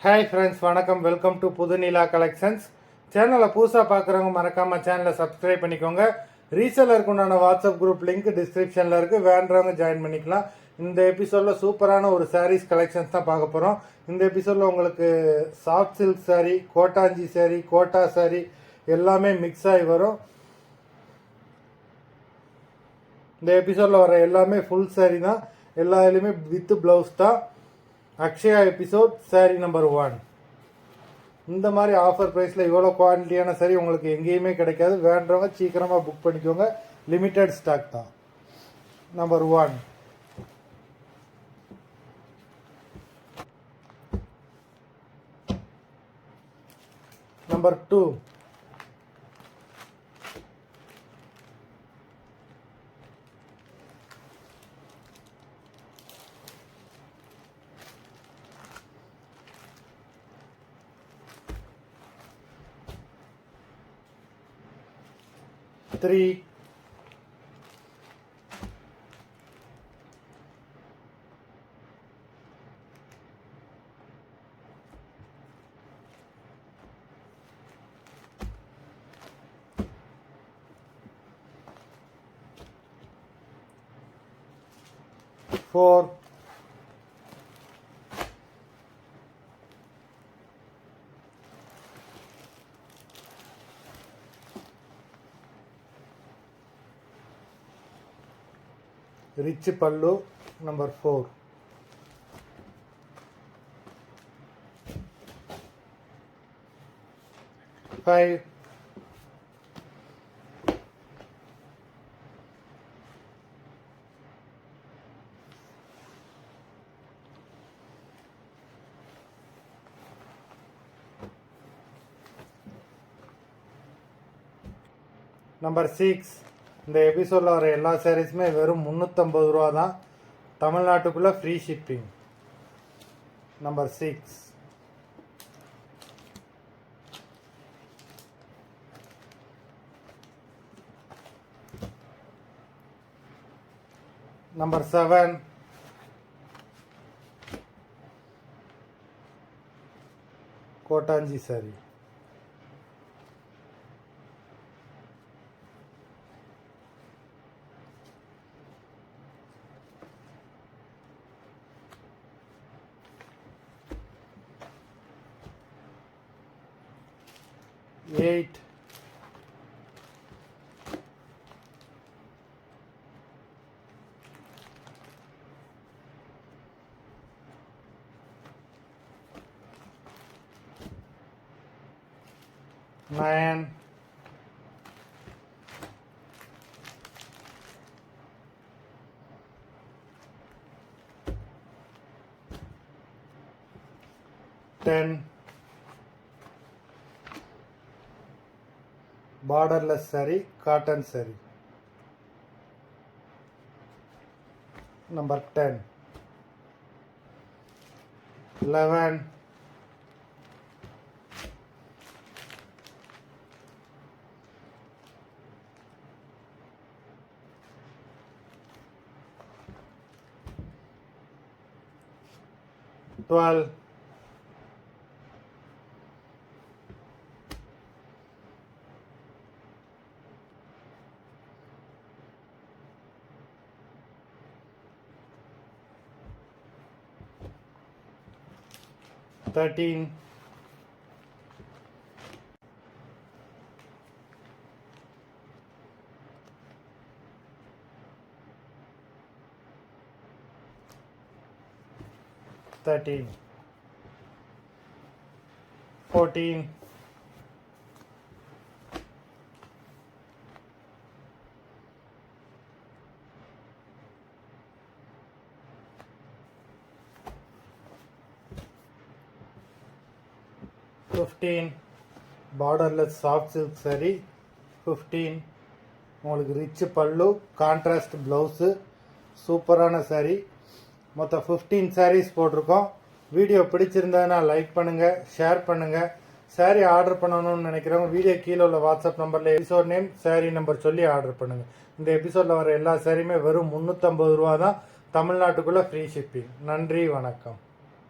Hi friends, வணக்கம். Welcome to Pudhunila collections. சேனலை புதுசாக பார்க்குறவங்க மறக்காமல் சேனலை சப்ஸ்கிரைப் பண்ணிக்கோங்க. ரீசேலருக்கு உண்டான வாட்ஸ்அப் குரூப் லிங்க் டிஸ்கிரிப்ஷனில் இருக்குது, வேண்டவங்க ஜாயின் பண்ணிக்கலாம். இந்த எபிசோடில் சூப்பரான ஒரு சாரீஸ் கலெக்ஷன்ஸ் தான் பார்க்க போகிறோம். இந்த எபிசோடில் உங்களுக்கு சாஃப்ட் சில்க் சாரீ, கோட்டாஞ்சி சாரீ, கோட்டா சாரீ எல்லாமே மிக்ஸ் ஆகி வரும். இந்த எபிசோடில் வர எல்லாமே ஃபுல் சாரீ தான், எல்லா இதுலேயுமே வித் ப்ளவுஸ் தான். Akshaya episode sari number 1. இந்த மாதிரி ஆஃபர் ப்ரைஸில் இவ்வளோ குவாலிட்டியான சாரீ உங்களுக்கு எங்கேயுமே கிடைக்காது. வேண்டவங்க சீக்கிரமாக புக் பண்ணிக்கோங்க, லிமிட்டட் ஸ்டாக் தான். Number 1. Number 2. Three. Four. Rich pallu number 4. 5. Number 6. இந்த எபிசோடில் வர எல்லா சாரீஸுமே வெறும் 350 ரூபா தான். தமிழ்நாட்டுக்குள்ளே free shipping. Number 6. Number 7. Kottanchi sorry. Eight. Nine. 10. Borderless saree, cotton saree. Number 10. 11. 12. 13. 13. 14. 15. Borderless soft silk sari. 15. உங்களுக்கு ரிச் பல்லு, கான்ட்ராஸ்ட் ப்ளவுஸு, சூப்பரான சாரீ. மொத்தம் 15 சாரீஸ் போட்டிருக்கோம். வீடியோ பிடிச்சிருந்ததுன்னா லைக் பண்ணுங்கள், ஷேர் பண்ணுங்கள். சாரீ ஆர்டர் பண்ணணும்னு நினைக்கிறவங்க வீடியோ கீழே உள்ள வாட்ஸ்அப் நம்பரில் எபிசோட் நேம், சாரீ நம்பர் சொல்லி ஆர்டர் பண்ணுங்கள். இந்த எபிசோடில் வர எல்லா சாரியுமே வெறும் 350 ரூபா தான். தமிழ்நாட்டுக்குள்ளே ஃப்ரீ ஷிப்பிங். நன்றி, வணக்கம்.